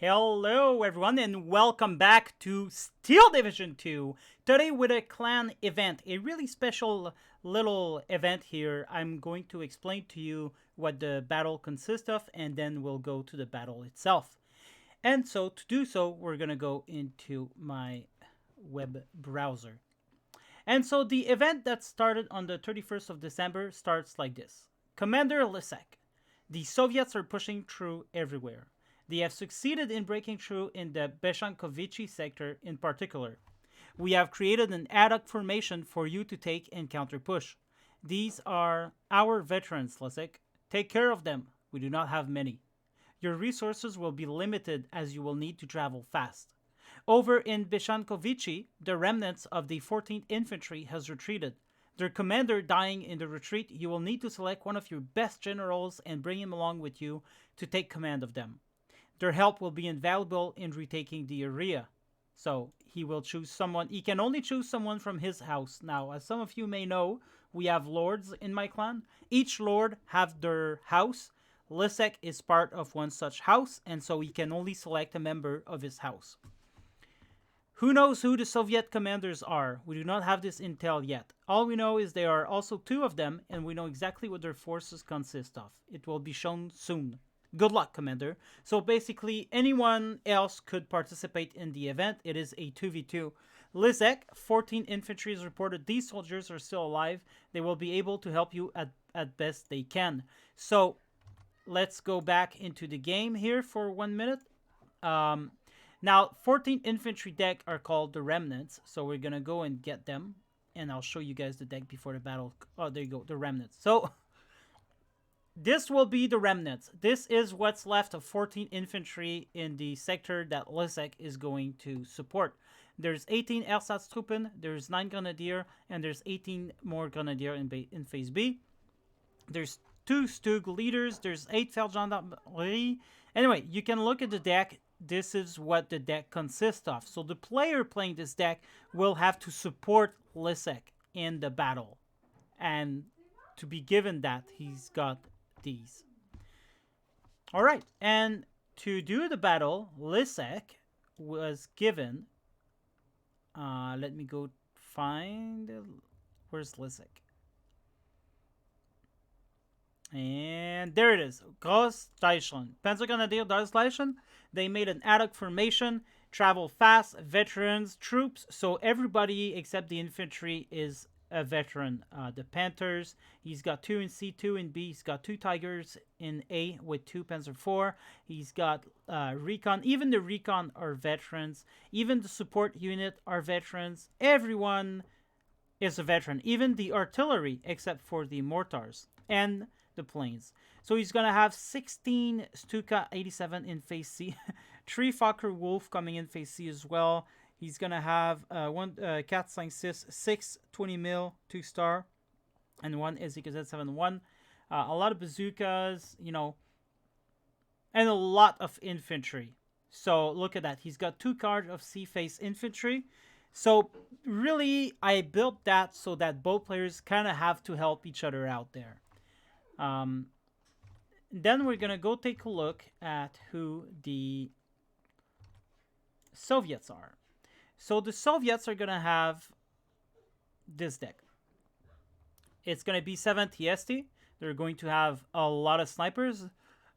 Hello everyone and welcome back to Steel Division 2. Today with a clan event, a really special little event here. I'm going to explain to you what the battle consists of and then we'll go to the battle itself. And so to do so, we're going to go into my web browser. And so the event that started on the 31st of December starts like this. Commander Lisek. The Soviets are pushing through everywhere. They have succeeded in breaking through in the Beshankovichy sector in particular. We have created an ad hoc formation for you to take and counter push. These are our veterans, Lisek. Take care of them. We do not have many. Your resources will be limited as you will need to travel fast. Over in Beshankovichy, the remnants of the 14th Infantry has retreated. Their commander dying in the retreat, you will need to select one of your best generals and bring him along with you to take command of them. Their help will be invaluable in retaking the area. So he will choose someone. He can only choose someone from his house. Now, as some of you may know, we have lords in my clan. Each lord have their house. Lisek is part of one such house, and so he can only select a member of his house. Who knows who the Soviet commanders are? We do not have this intel yet. All we know is there are also two of them, and we know exactly what their forces consist of. It will be shown soon. Good luck, Commander. So basically, anyone else could participate in the event. It is a 2v2. Lisek, 14 infantry is reported. These soldiers are still alive. They will be able to help you at best they can. So let's go back into the game here for 1 minute. Now, 14 infantry deck are called the Remnants, so we're going to go and get them, and I'll show you guys the deck before the battle. Oh, there you go, the Remnants. So, this will be the Remnants. This is what's left of 14 infantry in the sector that Lisek is going to support. There's 18 Ersatztruppen, there's 9 Grenadier, and there's 18 more Grenadier in Phase B. There's 2 Stug leaders, there's 8 Feldgendarmerie. Anyway, you can look at the deck. This is what the deck consists of. So the player playing this deck will have to support Lisek in the battle. And to be given that, he's got these. Alright, and to do the battle, Lisek was given... let me go find... Where's Lisek? And there it is. Großdeutschland. Panzergrenadier Deutschland. They made an ad hoc formation. Travel fast. Veterans. Troops. So everybody except the infantry is a veteran. The Panthers. He's got 2 in C, 2 in B. He's got 2 Tigers in A with 2 Panzer IV. He's got Recon. Even the Recon are veterans. Even the support unit are veterans. Everyone is a veteran. Even the artillery except for the mortars. And the planes. So he's going to have 16 Stuka 87 in Phase C. 3 Fokker Wolf coming in Phase C as well. He's going to have 1 Cat 6 20 mil 2-star and 1 SZK-71. A lot of bazookas, you know, and a lot of infantry. So look at that. He's got 2 cards of C-Phase infantry. So really, I built that so that both players kind of have to help each other out there. Then we're gonna go take a look at who the Soviets are. So the Soviets are gonna have this deck. It's gonna be 7 TST. They're going to have a lot of snipers.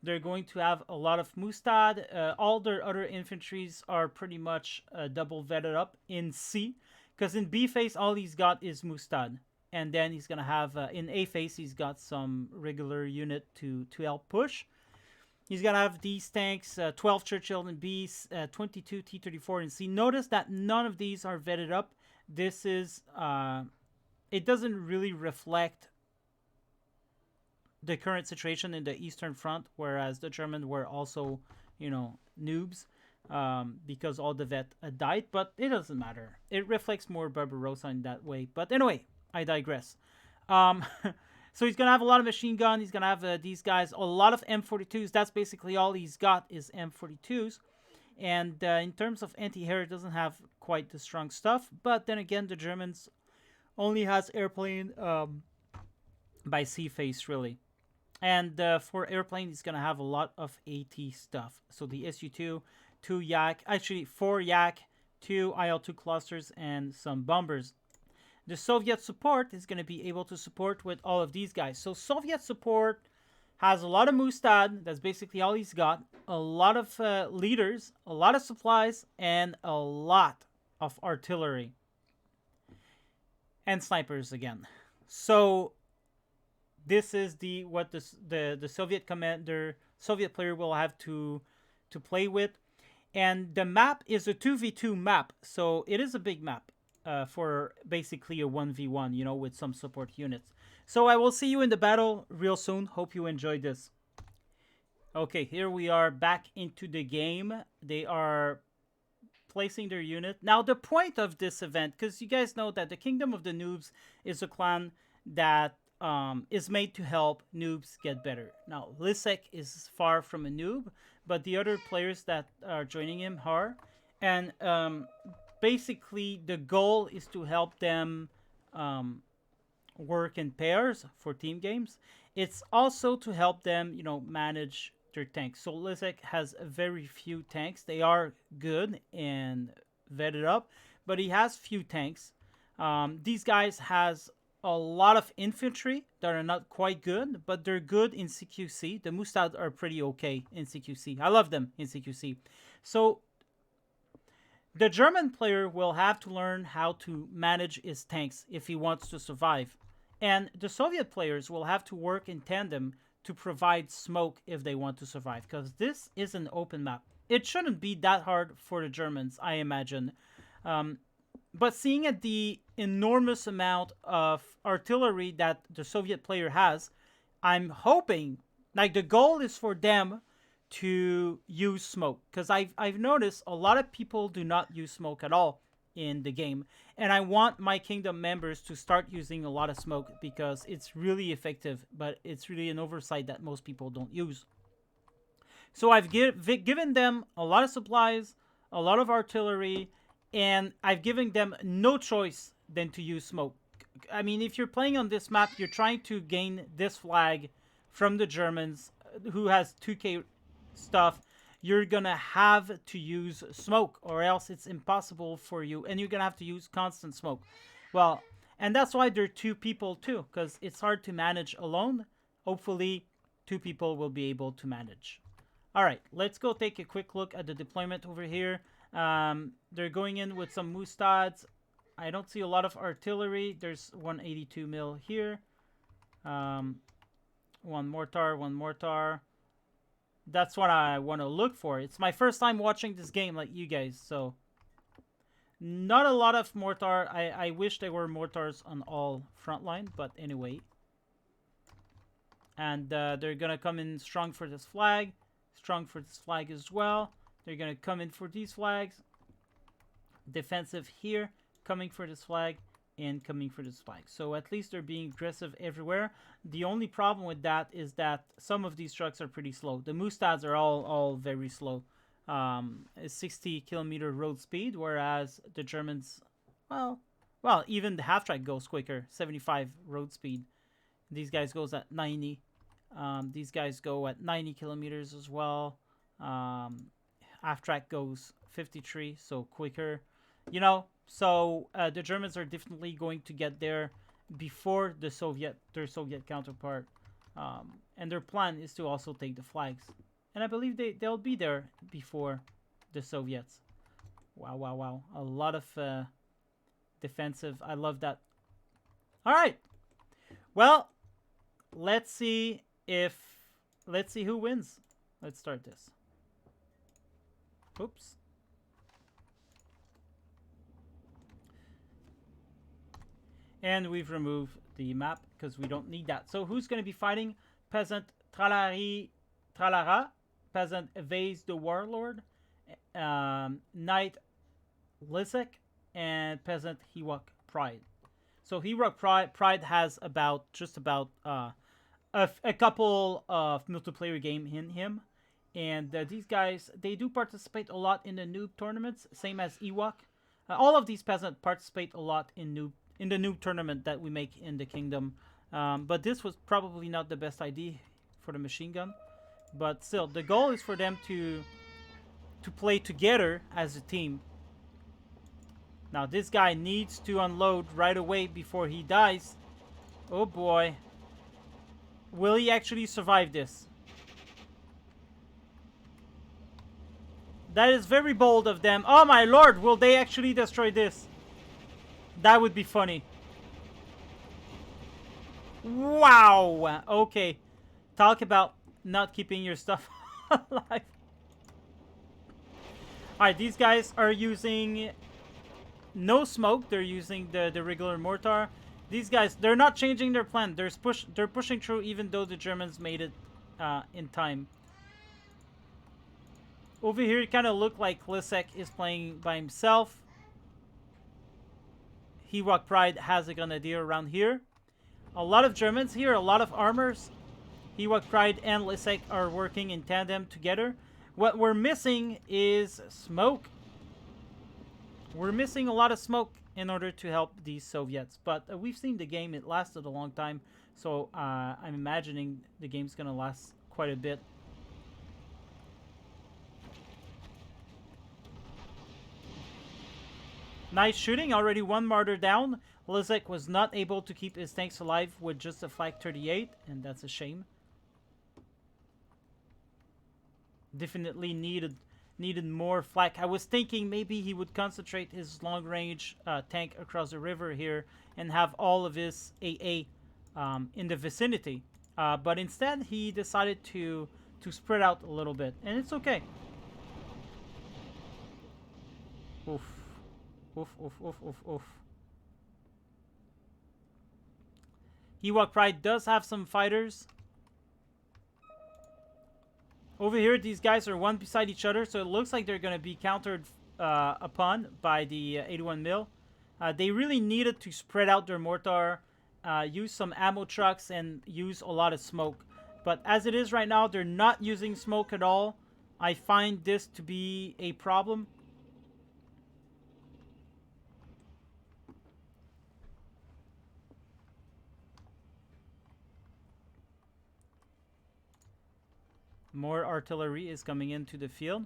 They're going to have a lot of Mustad. All their other infantries are pretty much double vetted up in C. Because in B phase, all he's got is Mustad. And then he's going to have, in A phase, he's got some regular unit to help push. He's going to have these tanks, 12 Churchill in B, 22 T-34 in C. Notice that none of these are vetted up. This is, it doesn't really reflect the current situation in the Eastern Front, whereas the Germans were also, you know, noobs. Because all the vet died, but it doesn't matter. It reflects more Barbarossa in that way. But anyway, I digress. So he's going to have a lot of machine gun. He's going to have these guys, a lot of M42s. That's basically all he's got is M42s. And in terms of anti-air, it doesn't have quite the strong stuff. But then again, the Germans only has airplane by sea phase, really. And for airplane, he's gonna have a lot of AT stuff. So the SU2, 2 Yak, actually 4 Yak, 2 IL-2 clusters, and some bombers. The Soviet support is gonna be able to support with all of these guys. So Soviet support has a lot of Mustad. That's basically all he's got. A lot of leaders, a lot of supplies, and a lot of artillery and snipers again. So this is what the Soviet commander, Soviet player will have to play with, and the map is a 2v2 map, so it is a big map for basically a 1v1, you know, with some support units. So I will see you in the battle real soon. Hope you enjoyed this. Okay, here we are back into the game. They are placing their unit. Now, the point of this event, because you guys know that the Kingdom of the Noobs is a clan that is made to help noobs get better. Now, Lisek is far from a noob, but the other players that are joining him are. And basically, the goal is to help them work in pairs for team games. It's also to help them, you know, manage their tanks. So Lisek has very few tanks. They are good and vetted up, but he has few tanks. These guys has a lot of infantry that are not quite good, but they're good in CQC. The Mustad are pretty okay in CQC. I love them in CQC. So the German player will have to learn how to manage his tanks if he wants to survive. And the Soviet players will have to work in tandem to provide smoke if they want to survive, because this is an open map. It shouldn't be that hard for the Germans, I imagine. But seeing at the enormous amount of artillery that the Soviet player has, I'm hoping, like, the goal is for them to use smoke, because I've noticed a lot of people do not use smoke at all in the game, and I want my kingdom members to start using a lot of smoke because it's really effective, but it's really an oversight that most people don't use. So I've given them a lot of supplies, a lot of artillery, and I've given them no choice than to use smoke. I mean, if you're playing on this map, you're trying to gain this flag from the Germans, who has 2K stuff. You're gonna have to use smoke, or else it's impossible for you, and you're gonna have to use constant smoke. Well, and that's why there are 2 people too, because it's hard to manage alone. Hopefully 2 people will be able to manage. All right, let's go take a quick look at the deployment over here. They're going in with some Mustads. I don't see a lot of artillery. There's 182 mil here. One mortar. That's what I want to look for. It's my first time watching this game like you guys, so not a lot of mortar. I wish there were mortars on all front line, but anyway. And they're gonna come in strong for this flag. Strong for this flag as well. They're gonna come in for these flags. Defensive here, coming for this flag, and coming for this flag. So at least they're being aggressive everywhere. The only problem with that is that some of these trucks are pretty slow. The Mustads are all very slow. 60-kilometer road speed, whereas the Germans, well, even the half-track goes quicker, 75 road speed. These guys goes at 90. These guys go at 90 kilometers as well. Half-track goes 53, so quicker. You know, so the Germans are definitely going to get there before their Soviet counterpart. And their plan is to also take the flags. And I believe they'll be there before the Soviets. Wow. A lot of defensive. I love that. All right. Well, let's see who wins. Let's start this. Oops. And we've removed the map because we don't need that. So who's going to be fighting? Peasant Tralara. Peasant Evades the Warlord. Knight Lisek. And Peasant Hewok Pride. So Hewok Pride has just about a couple of multiplayer game in him. And these guys, they do participate a lot in the noob tournaments, same as Ewok. All of these peasants participate a lot in the noob tournament that we make in the kingdom. But this was probably not the best idea for the machine gun. But still, the goal is for them to play together as a team. Now this guy needs to unload right away before he dies. Oh boy. Will he actually survive this? That is very bold of them. Oh my lord, will they actually destroy this? That would be funny. Wow. Okay. Talk about not keeping your stuff alive. Alright, these guys are using no smoke. They're using the regular mortar. These guys, they're not changing their plan. They're pushing through even though the Germans made it in time. Over here, it kind of looked like Lisek is playing by himself. Hewok Pride has a grenadier around here. A lot of Germans here, a lot of armors. Hewok Pride and Lisek are working in tandem together. What we're missing is smoke. We're missing a lot of smoke in order to help these Soviets. But we've seen the game, it lasted a long time. So I'm imagining the game's going to last quite a bit. Nice shooting, already one martyr down. Lisek was not able to keep his tanks alive with just a Flak 38, and that's a shame. Definitely needed more flak. I was thinking maybe he would concentrate his long-range tank across the river here and have all of his AA in the vicinity. But instead, he decided to spread out a little bit, and it's okay. Oof. Oof, oof, oof, oof, oof. Hewok Pride does have some fighters. Over here, these guys are one beside each other, so it looks like they're going to be countered upon by the 81 mil. They really needed to spread out their mortar, use some ammo trucks, and use a lot of smoke. But as it is right now, they're not using smoke at all. I find this to be a problem. More artillery is coming into the field.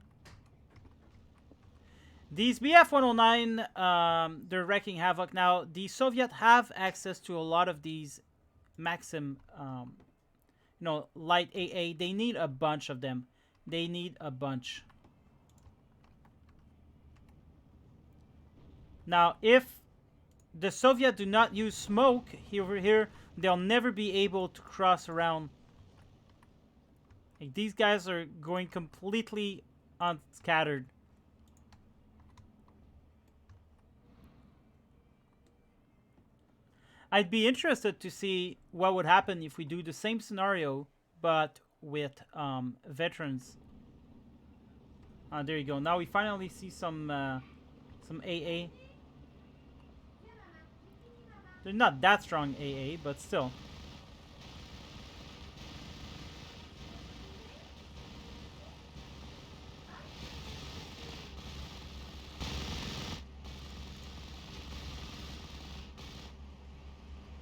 These BF-109, they're wreaking havoc. Now, the Soviets have access to a lot of these Maxim, light AA. They need a bunch of them. They need a bunch. Now, if the Soviets do not use smoke over here, they'll never be able to cross around. Like, these guys are going completely unscattered. I'd be interested to see what would happen if we do the same scenario, but with veterans. There you go. Now we finally see some AA. They're not that strong AA, but still.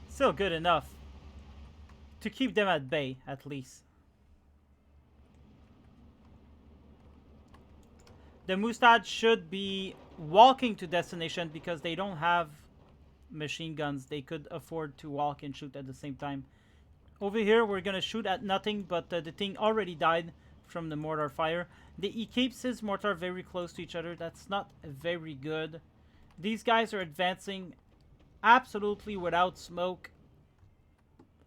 Still good enough to keep them at bay, at least. The Mustad should be walking to destination because they don't have machine guns. They could afford to walk and shoot at the same time. Over here, we're going to shoot at nothing, but the thing already died from the mortar fire. He keeps his mortar very close to each other. That's not very good. These guys are advancing absolutely without smoke.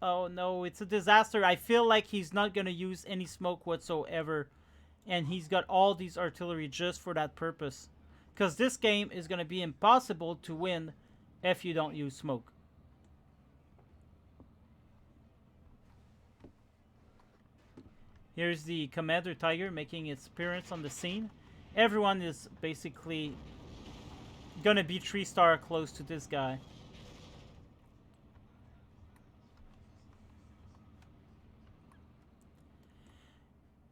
Oh no, it's a disaster. I feel like he's not going to use any smoke whatsoever. And he's got all these artillery just for that purpose. Because this game is going to be impossible to win if you don't use smoke. Here's the Commander Tiger making its appearance on the scene. Everyone is basically going to be 3-star close to this guy.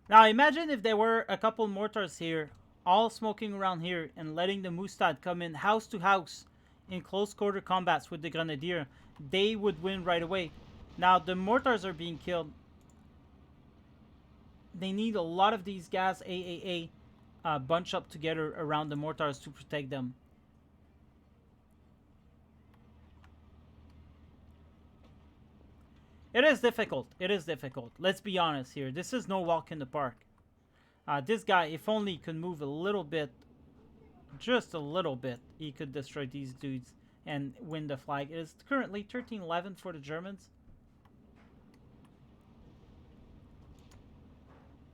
Now imagine if there were a couple mortars here, all smoking around here, and letting the Mustad come in house to house in close quarter combats with the Grenadier. They would win right away. Now the mortars are being killed. they need a lot of these gas AAA bunch up together around the mortars to protect them. It is difficult. It is difficult. Let's be honest here. This is no walk in the park. This guy, if only he could move a little bit, just a little bit, he could destroy these dudes and win the flag. It is currently 13-11 for the Germans.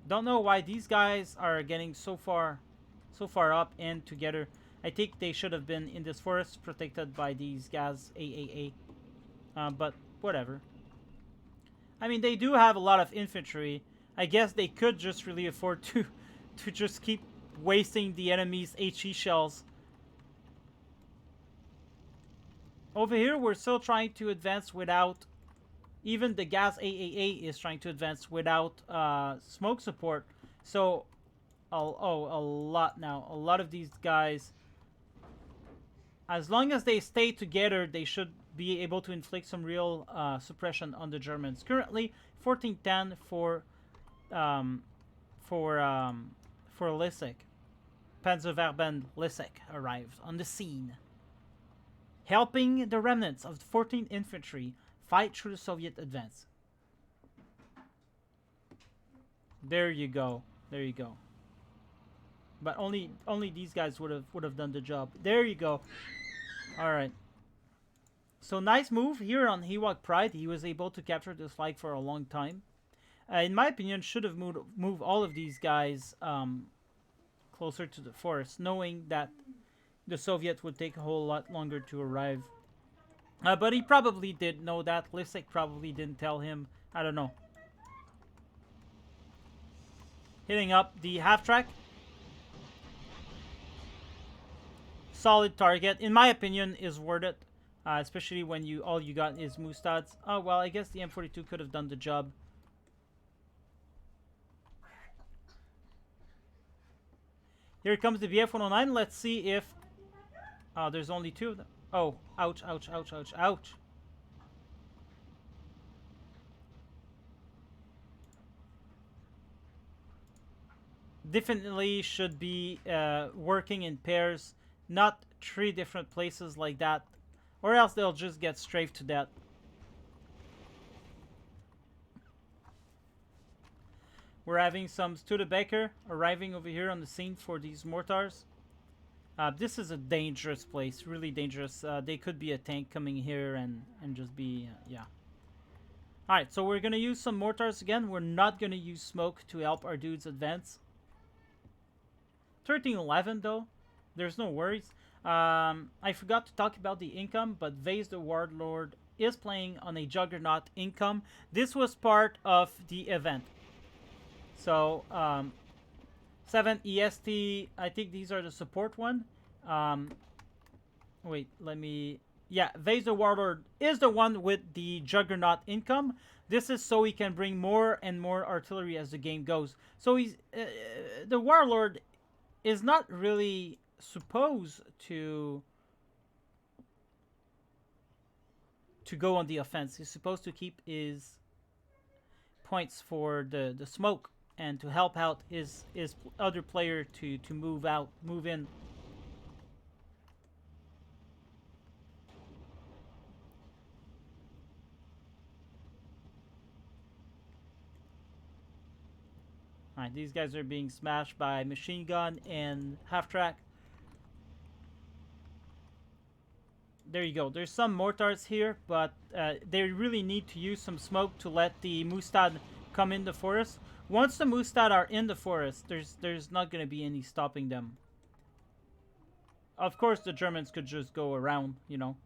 Don't know why these guys are getting so far up and together. I think they should have been in this forest protected by these gas AAA. But whatever. I mean, they do have a lot of infantry. I guess they could just really afford to just keep wasting the enemy's HE shells. Over here, we're still trying to advance without... Even the gas AAA is trying to advance without smoke support. So, a lot now. A lot of these guys, as long as they stay together, they should be able to inflict some real suppression on the Germans. Currently, 14-10 for Lissek. Panzerverband Lissek arrived on the scene, helping the remnants of the 14th Infantry fight through the Soviet advance. There you go. There you go. But only these guys would have done the job. There you go. All right. So nice move here on Hewok Pride. He was able to capture this flag for a long time. In my opinion, should have moved all of these guys closer to the forest, knowing that the Soviets would take a whole lot longer to arrive. But he probably did know that. Lissek probably didn't tell him. I don't know. Hitting up the half-track. Solid target. In my opinion, is worth it. Especially when all you got is Mustads. Oh, well, I guess the M42 could have done the job. Here comes the BF-109. Let's see if... Oh, there's only two of them. Oh, ouch, ouch, ouch, ouch, ouch. Definitely should be working in pairs, not 3 different places like that, or else they'll just get strafed to death. We're having some Studebaker arriving over here on the scene for these mortars. This is a dangerous place, really dangerous. They could be a tank coming here and just be, yeah. Alright, so we're going to use some mortars again. We're not going to use smoke to help our dudes advance. 13-11 though, there's no worries. I forgot to talk about the income, but Vase the Warlord is playing on a Juggernaut income. This was part of the event. So, 7 EST, I think these are the support one. Wait, let me... Yeah, Vase the Warlord is the one with the Juggernaut income. This is so he can bring more and more artillery as the game goes. So he's... the Warlord is not really supposed to go on the offense. He's supposed to keep his points for the smoke and to help out his other player to move in. Alright, these guys are being smashed by machine gun and half-track. There you go. There's some mortars here, but they really need to use some smoke to let the Mustad come in the forest. Once the Mustad are in the forest, there's not going to be any stopping them. Of course, the Germans could just go around, you know.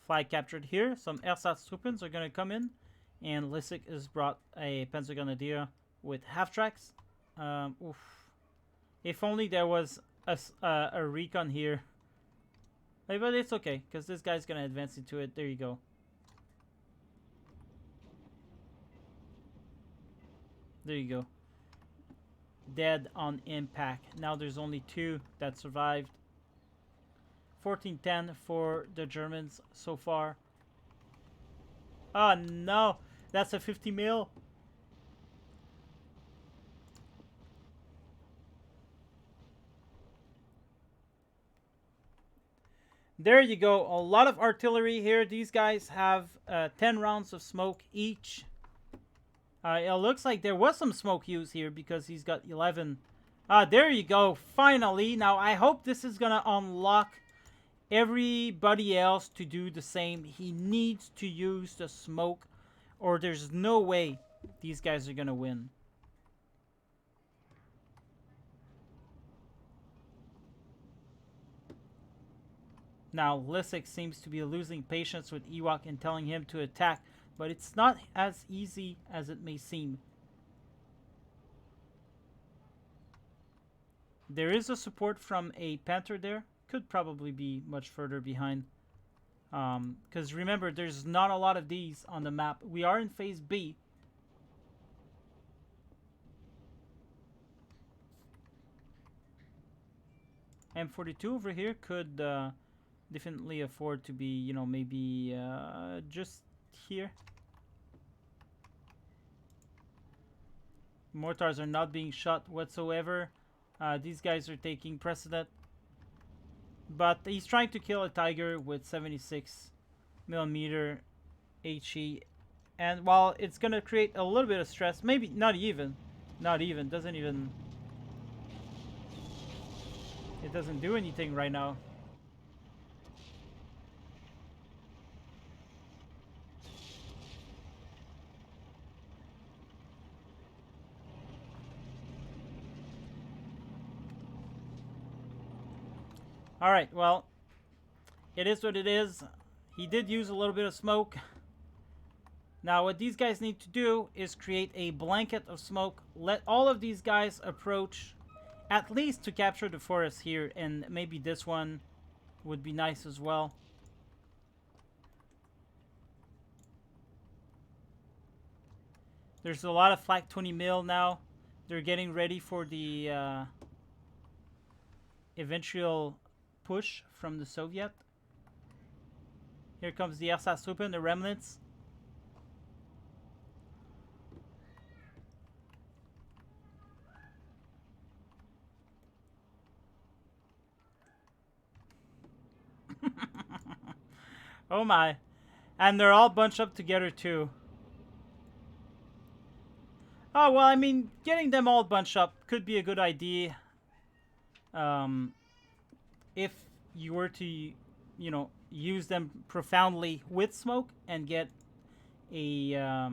Flag captured here. Some Ersatztruppen are going to come in. And Lissek has brought a Panzergrenadier with half-tracks. Oof. If only there was a recon here. But it's okay, because this guy's going to advance into it. There you go. There you go. dead on impact. Now there's only 2 that survived. 14-10 for the Germans so far. Oh no, that's a 50 mil. There you go. A lot of artillery here. These guys have 10 rounds of smoke each. It looks like there was some smoke used here because he's got 11. There you go. Finally. Now, I hope this is going to unlock everybody else to do the same. He needs to use the smoke or there's no way these guys are going to win. Now, Lysick seems to be losing patience with Ewok and telling him to attack, but it's not as easy as it may seem. There is a support from a Panther there. Could probably be much further behind. Because remember, there's not a lot of these on the map. We are in Phase B. M42 over here could definitely afford to be, you know, maybe just here. Mortars are not being shot whatsoever. These guys are taking precedent. But he's trying to kill a Tiger with 76mm HE. And while it's going to create a little bit of stress, maybe not even, doesn't even, it doesn't do anything right now. Alright, well, it is what it is. He did use a little bit of smoke. Now, what these guys need to do is create a blanket of smoke. Let all of these guys approach, at least to capture the forest here. And maybe this one would be nice as well. There's a lot of flak 20 mil now. They're getting ready for the eventual push from the Soviet. Here comes the Ersatztruppen, the remnants. Oh my. And they're all bunched up together too. Oh, well, I mean, getting them all bunched up could be a good idea. If you were to, you know, use them profoundly with smoke and get a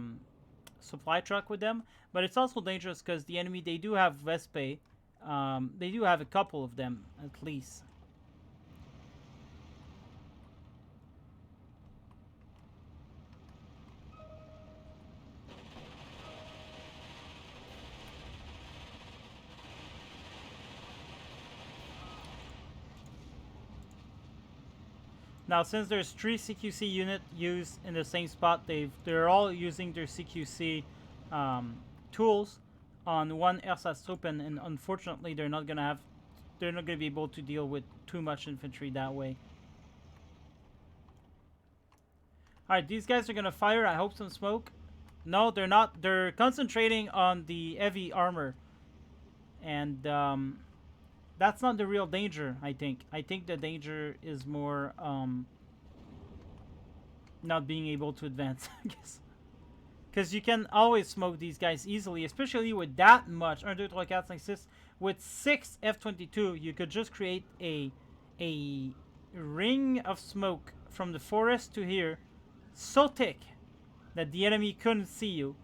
supply truck with them. But it's also dangerous because the enemy, they do have Vespe. They do have a couple of them, at least. Now, since there's 3 CQC units used in the same spot, they're all using their CQC tools on one Ersatztruppen, and unfortunately, they're not gonna be able to deal with too much infantry that way. All right, these guys are gonna fire. I hope some smoke. No, they're not. They're concentrating on the heavy armor, and that's not the real danger, I think. I think the danger is more not being able to advance, I guess. Because you can always smoke these guys easily, especially with that much. 1, 2, 3, 4, 5, 6. With 6 F-22, you could just create a ring of smoke from the forest to here, so thick that the enemy couldn't see you.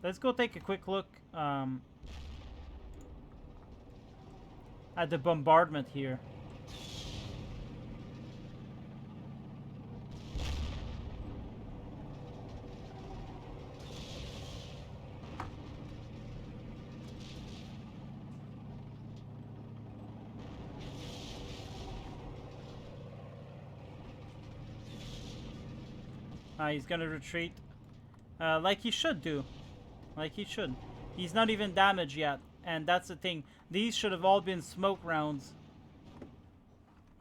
Let's go take a quick look at the bombardment here. He's gonna retreat like he should do. Like he should. He's not even damaged yet. And that's the thing. These should have all been smoke rounds.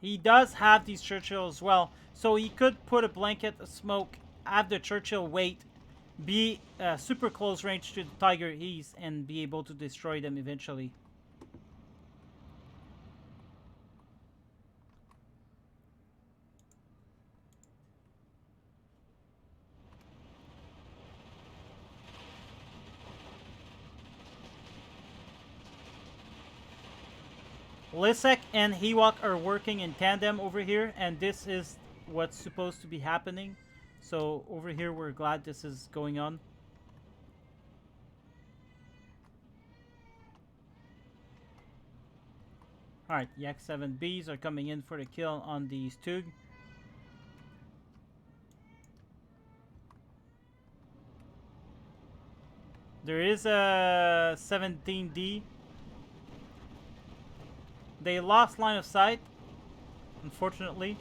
He does have these Churchill as well. So he could put a blanket of smoke, have the Churchill wait, be super close range to the Tiger East, and be able to destroy them eventually. Lisek and Hewok are working in tandem over here, and this is what's supposed to be happening. So over here, we're glad this is going on. Alright, Yak 7Bs are coming in for the kill on the Stug. There is a 17D. They lost line of sight, unfortunately.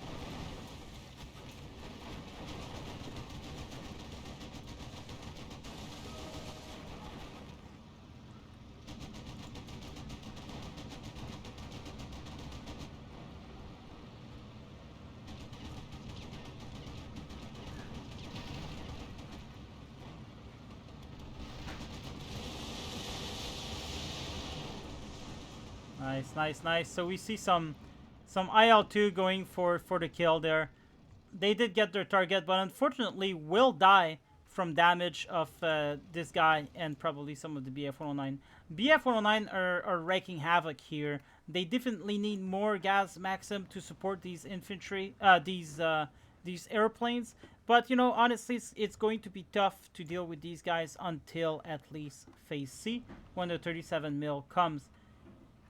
Nice, nice, nice. So we see some IL-2 going for the kill there. They did get their target, but unfortunately will die from damage of this guy and probably some of the BF-109. BF-109 are wreaking havoc here. They definitely need more gas maxim to support these infantry, these airplanes. But, you know, honestly, it's going to be tough to deal with these guys until at least Phase C, when the 37 mil comes.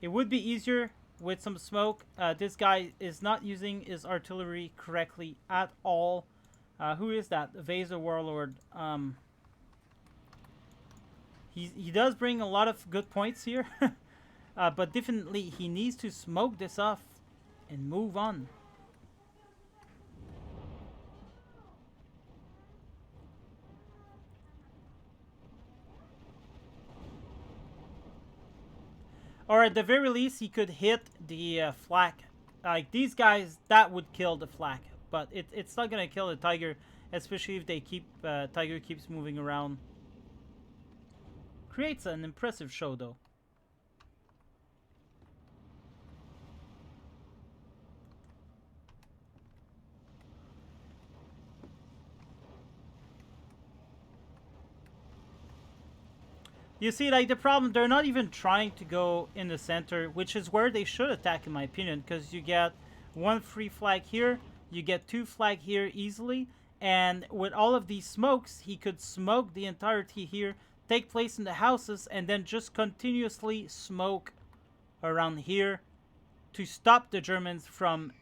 It would be easier with some smoke. This guy is not using his artillery correctly at all. Who is that? The Vesa Warlord. He does bring a lot of good points here. But definitely he needs to smoke this off and move on. Or at the very least, he could hit the flak. Like these guys, that would kill the flak. But it's not gonna kill the Tiger, especially if they keep Tiger keeps moving around. Creates an impressive show, though. You see, like, the problem, they're not even trying to go in the center, which is where they should attack, in my opinion, because you get one free flag here, you get two flag here easily, and with all of these smokes, he could smoke the entirety here, take place in the houses, and then just continuously smoke around here to stop the Germans from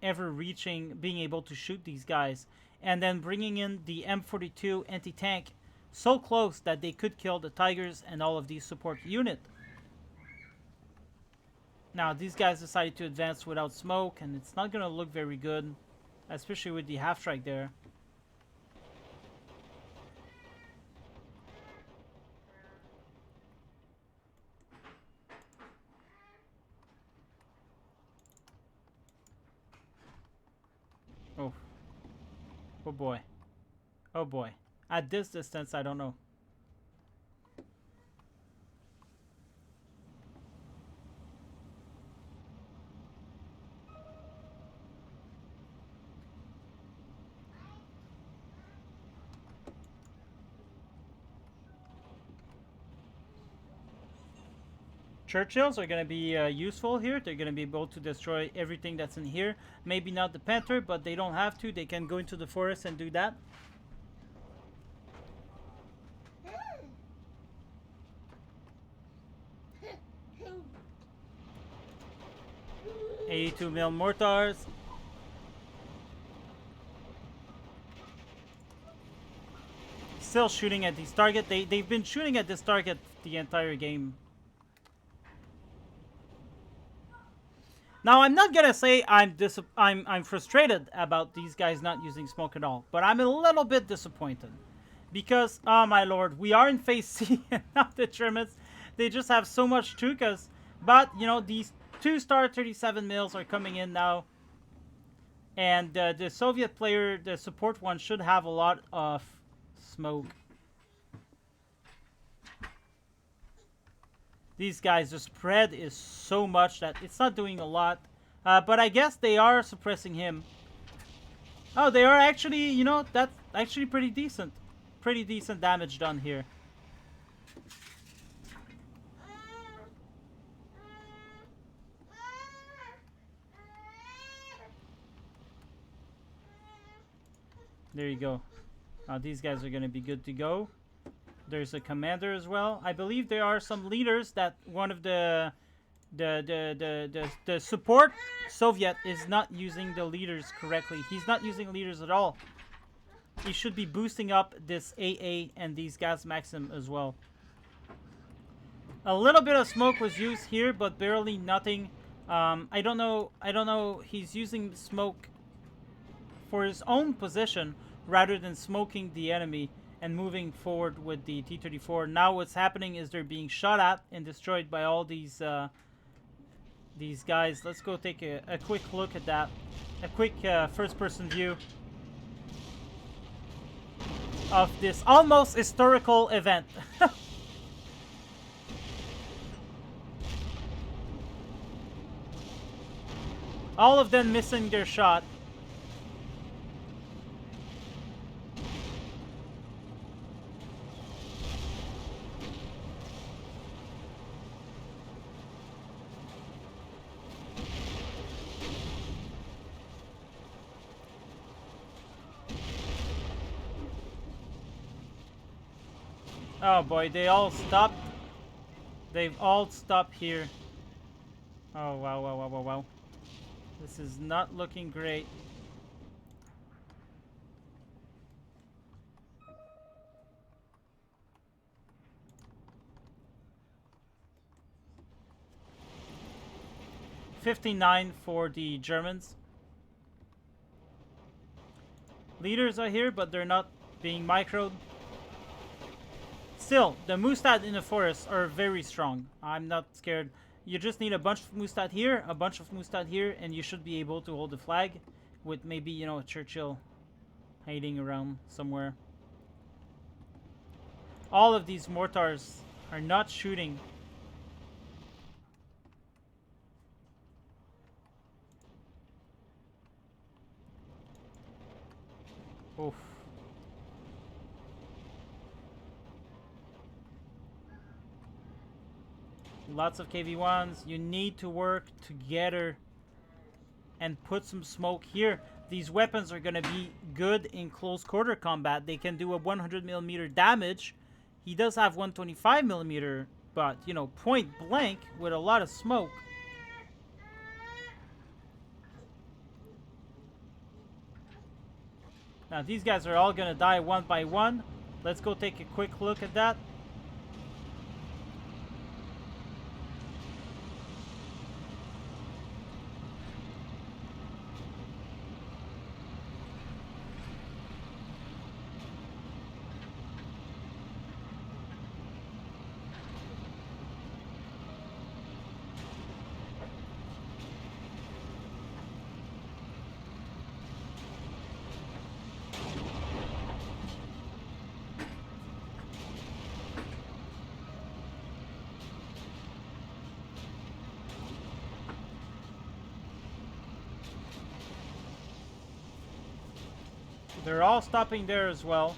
ever reaching, being able to shoot these guys, and then bringing in the M42 anti-tank so close that they could kill the Tigers and all of these support unit. Now, these guys decided to advance without smoke, and it's not going to look very good, especially with the half-strike there. Oh. Oh boy. Oh boy. At this distance, I don't know. Churchills are going to be useful here. They're going to be able to destroy everything that's in here. Maybe not the Panther, but they don't have to. They can go into the forest and do that. .82 mil mortars. Still shooting at this target. They've been shooting at this target the entire game. Now, I'm not gonna say I'm frustrated about these guys not using smoke at all, but I'm a little bit disappointed because, oh my lord, we are in Phase C, and now the Germans They just have so much Chukas. But, you know, these 2-star 37 mils are coming in now. And the Soviet player, the support one, should have a lot of smoke. These guys, the spread is so much that it's not doing a lot. But I guess they are suppressing him. Oh, they are actually, you know, that's actually pretty decent. Pretty decent damage done here. There you go. These guys are going to be good to go. There's a commander as well. I believe there are some leaders that one of the support Soviet is not using the leaders correctly. He's not using leaders at all. He should be boosting up this AA and these gas maxim as well. A little bit of smoke was used here, but barely nothing. I don't know. He's using smoke for his own position rather than smoking the enemy and moving forward with the T-34. Now what's happening is they're being shot at and destroyed by all these guys. Let's go take a quick look at that. A quick first-person view of this almost historical event. All of them missing their shot. Oh boy, they all stopped. They've all stopped here. Oh wow, wow, wow, wow, wow. This is not looking great. $59 for the Germans. Leaders are here, but they're not being microed. Still, the Mustad in the forest are very strong. I'm not scared. You just need a bunch of Mustad here, a bunch of Mustad here, and you should be able to hold the flag with maybe, you know, a Churchill hiding around somewhere. All of these mortars are not shooting. Oof. Lots of KV-1s. You need to work together and put some smoke here. These weapons are going to be good in close quarter combat. They can do a 100mm damage. He does have 125mm, but, you know, point blank with a lot of smoke. Now, these guys are all going to die one by one. Let's go take a quick look at that. They're all stopping there as well.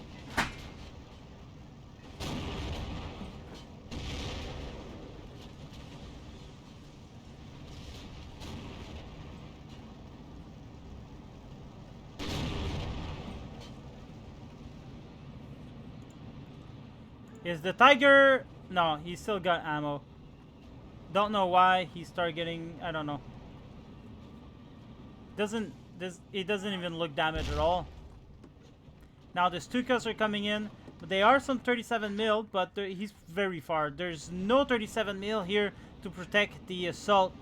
Is the Tiger... No, he's still got ammo. Don't know why he started getting... I don't know. It doesn't even look damaged at all. Now the Stukas are coming in, but they are some 37mm, but he's very far. There's no 37mm here to protect the assault.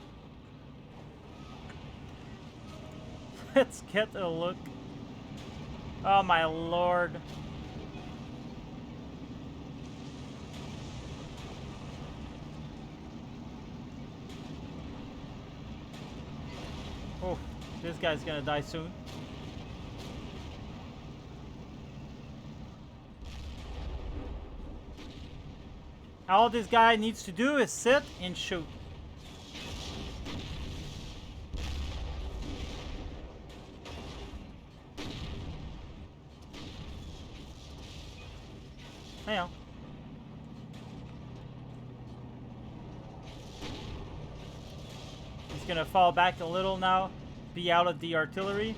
Let's get a look. Oh my lord. Oh, this guy's gonna die soon. All this guy needs to do is sit and shoot. Hang on. He's gonna fall back a little now, be out of the artillery.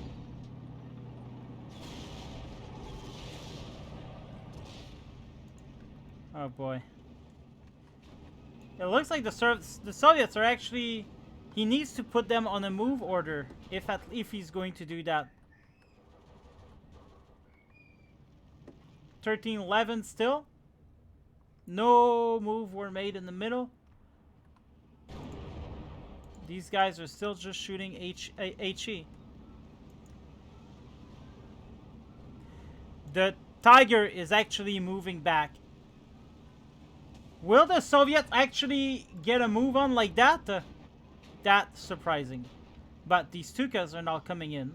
Oh boy. It looks like the Soviets are actually... He needs to put them on a move order if he's going to do that. 13-11 still. No move were made in the middle. These guys are still just shooting HE. The Tiger is actually moving back. Will the Soviets actually get a move on like that? That's surprising. But these Stukas are now coming in.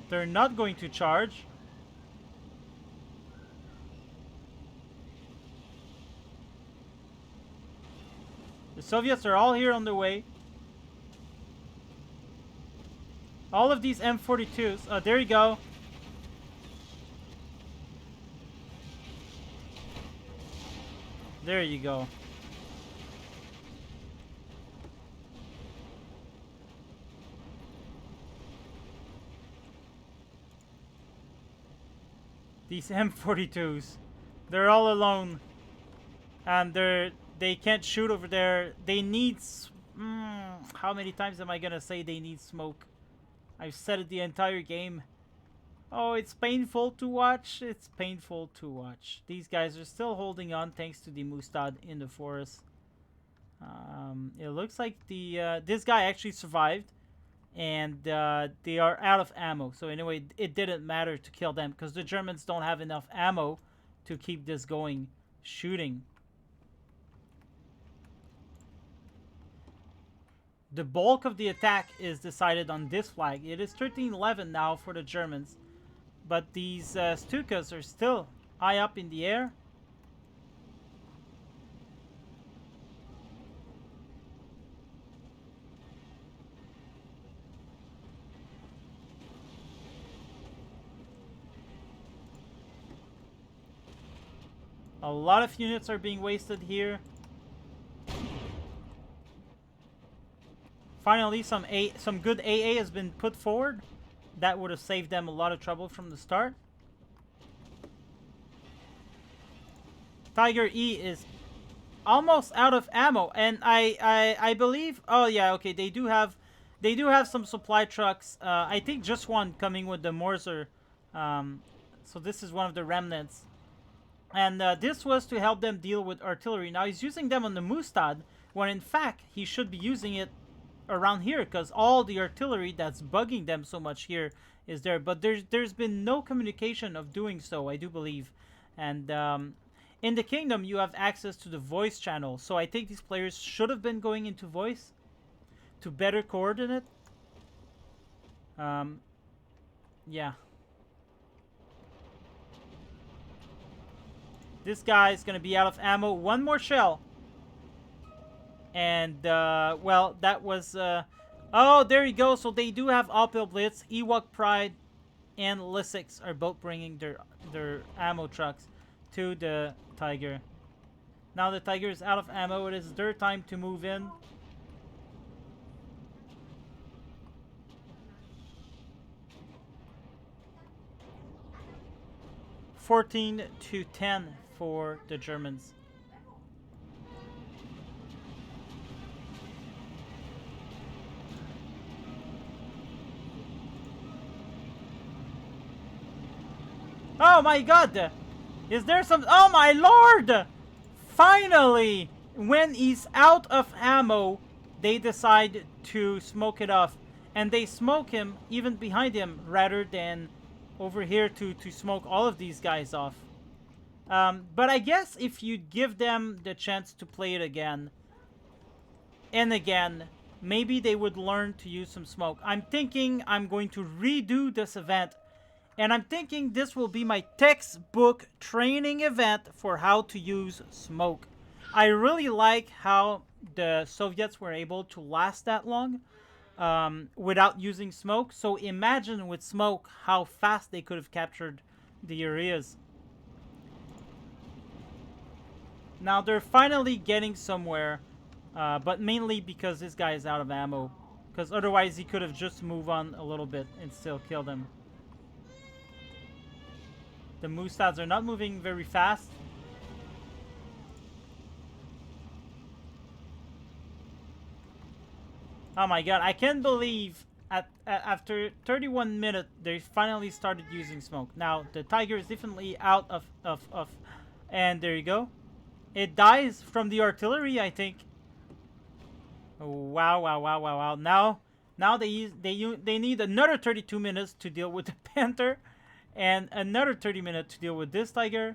They're not going to charge. The Soviets are all here on the way. All of these M42s. Oh, there you go. There you go. These M42s. They're all alone. And they can't shoot over there. They need... how many times am I gonna say they need smoke? I've said it the entire game. Oh, it's painful to watch. It's painful to watch. These guys are still holding on thanks to the Mustad in the forest. It looks like the this guy actually survived. And they are out of ammo. So anyway, it didn't matter to kill them because the Germans don't have enough ammo to keep this going shooting. The bulk of the attack is decided on this flag. It is 13-11 now for the Germans. But these Stukas are still high up in the air. A lot of units are being wasted here. Finally, some good AA has been put forward. That would have saved them a lot of trouble from the start. Tiger E is almost out of ammo, and I believe. Oh yeah, okay. They do have some supply trucks. I think just one coming with the Morser. So this is one of the remnants. And this was to help them deal with artillery. Now he's using them on the Mustad, when in fact he should be using it around here, because all the artillery that's bugging them so much here is there. But there's been no communication of doing so, I do believe. And in the kingdom, you have access to the voice channel. So I think these players should have been going into voice to better coordinate. Yeah. This guy is going to be out of ammo. One more shell. And, well, that was... oh, there you go. So they do have Opel Blitz. Ewok Pride and Lysics are both bringing their ammo trucks to the Tiger. Now the Tiger is out of ammo. It is their time to move in. (14-10) for the Germans. Oh my god! Is there some... Oh my lord! Finally! When he's out of ammo, they decide to smoke it off. And they smoke him even behind him rather than over here to smoke all of these guys off. But I guess if you give them the chance to play it again and again, maybe they would learn to use some smoke. I'm thinking I'm going to redo this event, and I'm thinking this will be my textbook training event for how to use smoke. I really like how the Soviets were able to last that long without using smoke. So imagine with smoke how fast they could have captured the areas. Now they're finally getting somewhere, but mainly because this guy is out of ammo. Because otherwise he could have just moved on a little bit and still killed him. The Mustads are not moving very fast. Oh my god, I can't believe after 31 minutes they finally started using smoke. Now the tiger is definitely out of and there you go. It dies from the artillery, I think. Wow, wow, wow, wow, wow. Now they need another 32 minutes to deal with the panther, and another 30 minutes to deal with this tiger.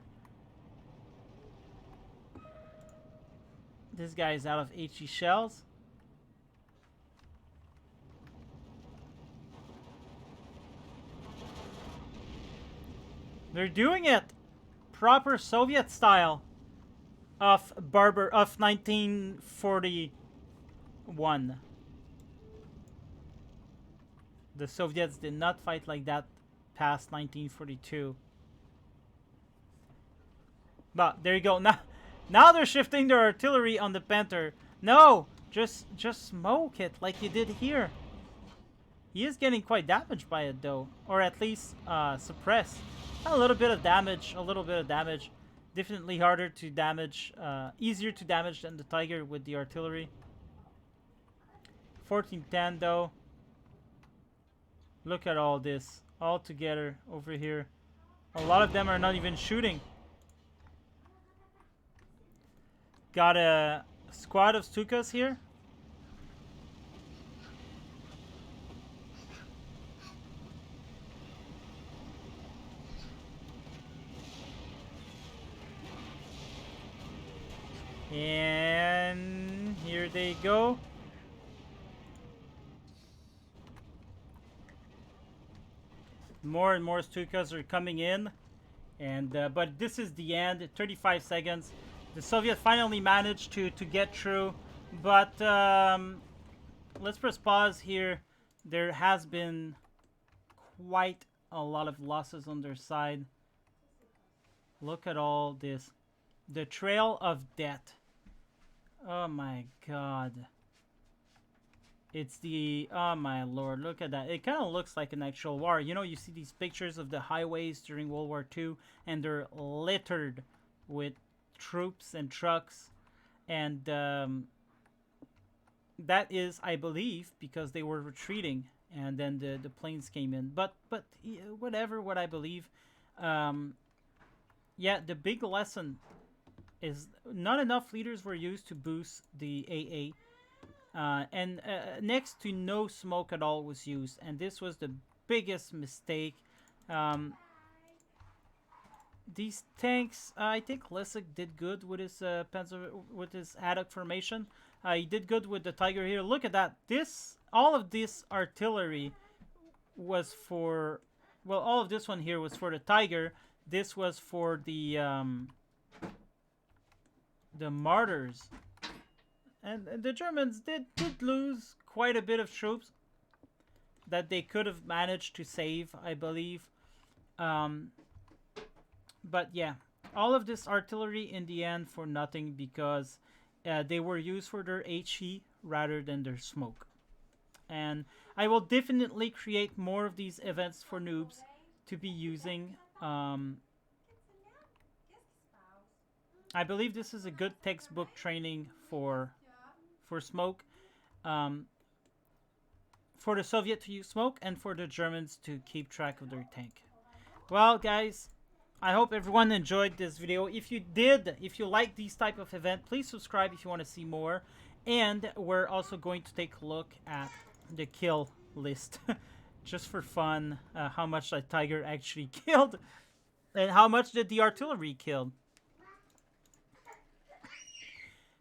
This guy is out of HE shells. They're doing it proper Soviet style of 1941. The Soviets did not fight like that past 1942. But there you go. Now they're shifting their artillery on the Panther. No, just smoke it like you did here. He is getting quite damaged by it though, or at least suppressed. A little bit of damage, Definitely harder to damage, easier to damage than the Tiger with the artillery. 1410 though. Look at all this, all together over here. A lot of them are not even shooting. Got a squad of Stukas here. And here they go. More and more Stukas are coming in. And but this is the end. 35 seconds. The Soviets finally managed to get through. But let's press pause here. There has been quite a lot of losses on their side. Look at all this. The trail of death. Oh my god. It's the... Oh my lord, look at that. It kind of looks like an actual war. You know, you see these pictures of the highways during World War II, and they're littered with troops and trucks. And that is, I believe, because they were retreating, and then the planes came in. But whatever, what I believe. Yeah, the big lesson is not enough leaders were used to boost the AA, and next to no smoke at all was used, and this was the biggest mistake. These tanks, I think Lissik did good with his with his Haddock formation. He did good with the Tiger here. Look at that. All of this artillery was for, well, all of this one here was for the Tiger. This was for the martyrs, and the Germans did lose quite a bit of troops that they could have managed to save, I believe. But yeah, all of this artillery in the end for nothing, because they were used for their HE rather than their smoke. And I will definitely create more of these events for noobs to be using. I believe this is a good textbook training for smoke, for the Soviet to use smoke, and for the Germans to keep track of their tank. Well, guys, I hope everyone enjoyed this video. If you did, if you like these type of event, please subscribe if you want to see more. And we're also going to take a look at the kill list, just for fun, how much that Tiger actually killed. And how much did the artillery kill?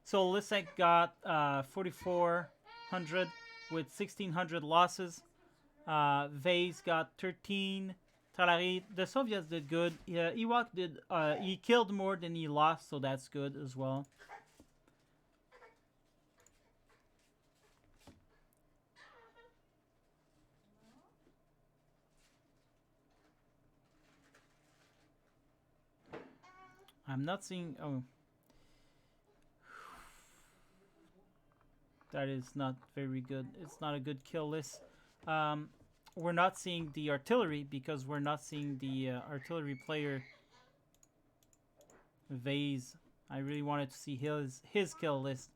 So Lisek got 4,400 with 1,600 losses. Vase got 13. Talari, the Soviets did good. Yeah, Ewok did. He killed more than he lost, so that's good as well. I'm not seeing. Oh, that is not very good. It's not a good kill list. Um, we're not seeing the artillery because we're not seeing the artillery player Vase. I really wanted to see his kill list,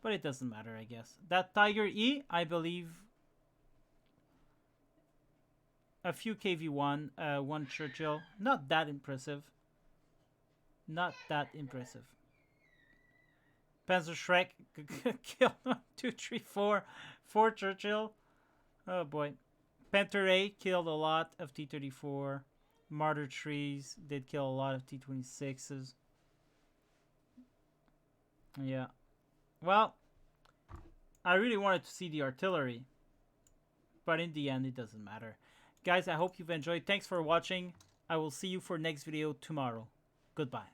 but it doesn't matter, I guess. That Tiger E, I believe, a few KV1, one Churchill. Not that impressive. Not that impressive. Panzer Shrek killed 1, 2, 3, 4. 4 Churchill. Oh boy. Panther A killed a lot of T-34. Martyr Trees did kill a lot of T-26s. Yeah. Well, I really wanted to see the artillery. But in the end, it doesn't matter. Guys, I hope you've enjoyed. Thanks for watching. I will see you for next video tomorrow. Goodbye.